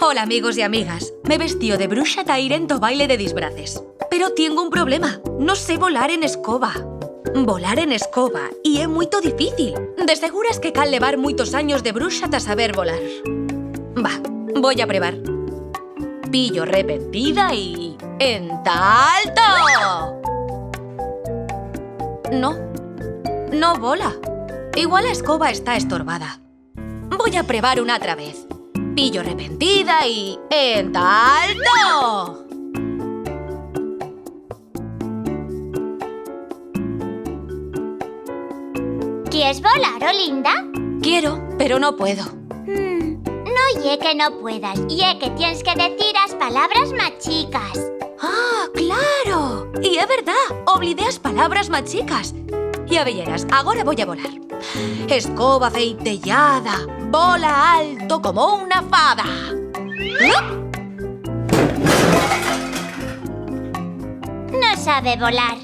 Hola, amigos y amigas. Me vestío de bruixa taire en tu baile de disfraces. Pero tengo un problema. No sé volar en escoba. Volar en escoba y é muito difícil. De seguras que cal levar muitos años de bruixa ta saber volar. Va, voy a probar. Pillo arrepentida y... ¡en alto! No vola. Igual la escoba está estorbada. Voy a probar una otra vez. Pillo arrepentida y... ¡en alto! ¿Quieres volar, Olinda? Quiero, pero no puedo. No ye que no puedas, ye que tienes que decir las palabras más chicas. ¡Ah, claro! Y es verdad, oblidé las palabras más chicas. Ya veyeras, ahora voy a volar. Escoba aceitellada, vola alto como una fada. No sabe volar.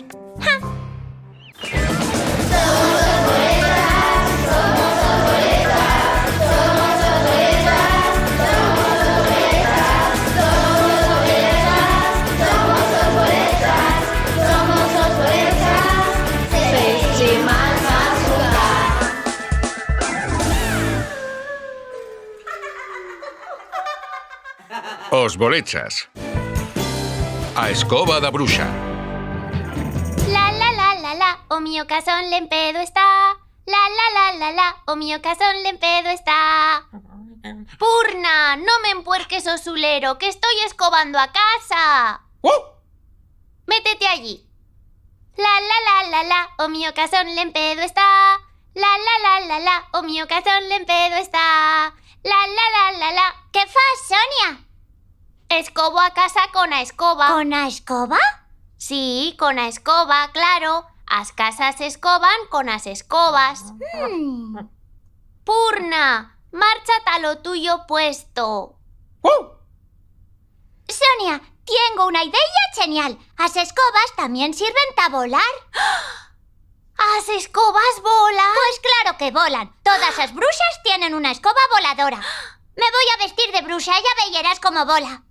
Os bolechas. A escoba da bruxa. La, o mío casón lempedo está. La, o mío casón lempedo está. Purna, no me empuerques, osulero, que estoy escobando a casa. Métete allí. La, o mío casón lempedo está. La, o mío casón lempedo está. La. ¿Qué fas, Sonia? Escobo a casa con a escoba. ¿Con a escoba? Sí, con a escoba, claro. As casas se escoban con as escobas. Purna, márchate a lo tuyo puesto. Sonia, tengo una idea genial. As escobas también sirven para volar. ¿As escobas volan? Pues claro que volan. Todas las bruxas tienen una escoba voladora. Me voy a vestir de bruxa, ya verás cómo vola.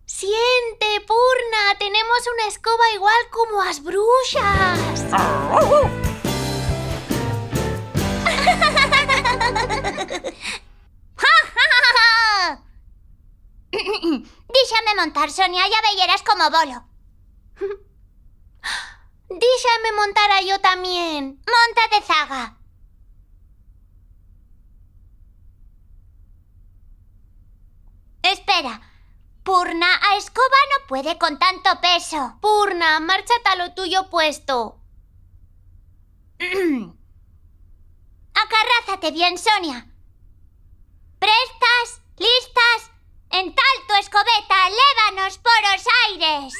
Siente, Purna, tenemos una escoba igual como as bruxas. Díxame montar, Sonia, ya verás cómo volo. Díxame montar a yo también. Monta de zaga. Espera. Purna, a escoba no puede con tanto peso. Purna, márchate a lo tuyo puesto. Acarrázate bien, Sonia. ¿Prestas? ¿Listas? En talto, escobeta, lévanos por los aires.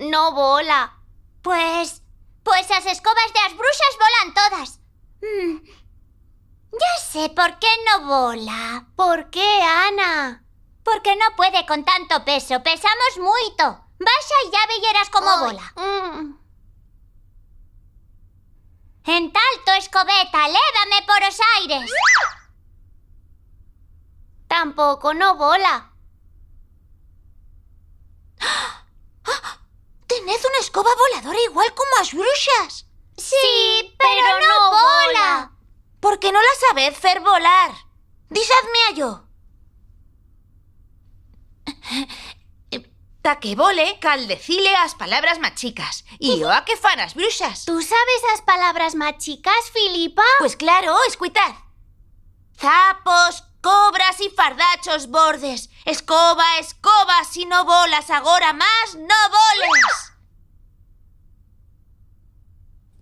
No vola. Pues las escobas de las bruxas volan todas. Ya sé por qué no vola. ¿Por qué, Ana? Porque no puede con tanto peso. Pesamos mucho. Vaya y ya verás cómo vola. En talto, escobeta, lévame por los aires. Tampoco no vola. Tened una escoba voladora igual como las bruxas. Sí, pero no vola. ¿Por qué no la sabed fer volar? Disadme a yo. Ta que vole, cal decile as palabras más chicas. Y yo a que fan as bruxas. ¿Tú sabes las palabras más chicas, Filipa? Pues claro, escuitad. Zapos, cobras y fardachos bordes. Escoba, escoba, si no volas agora más, no voles.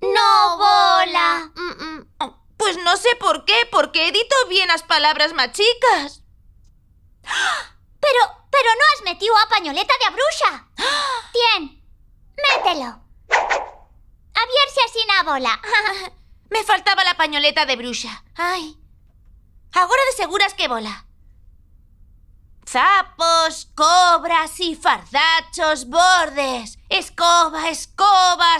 No vola. Pues no sé por qué, porque he dito bien las palabras más chicas. Pero no has metido a pañoleta de a bruxa. Tien, mételo. A ver si así na bola. Me faltaba la pañoleta de bruxa. Ay, ahora de seguras que bola. Zapos, cobras y fardachos bordes. Escoba, escoba,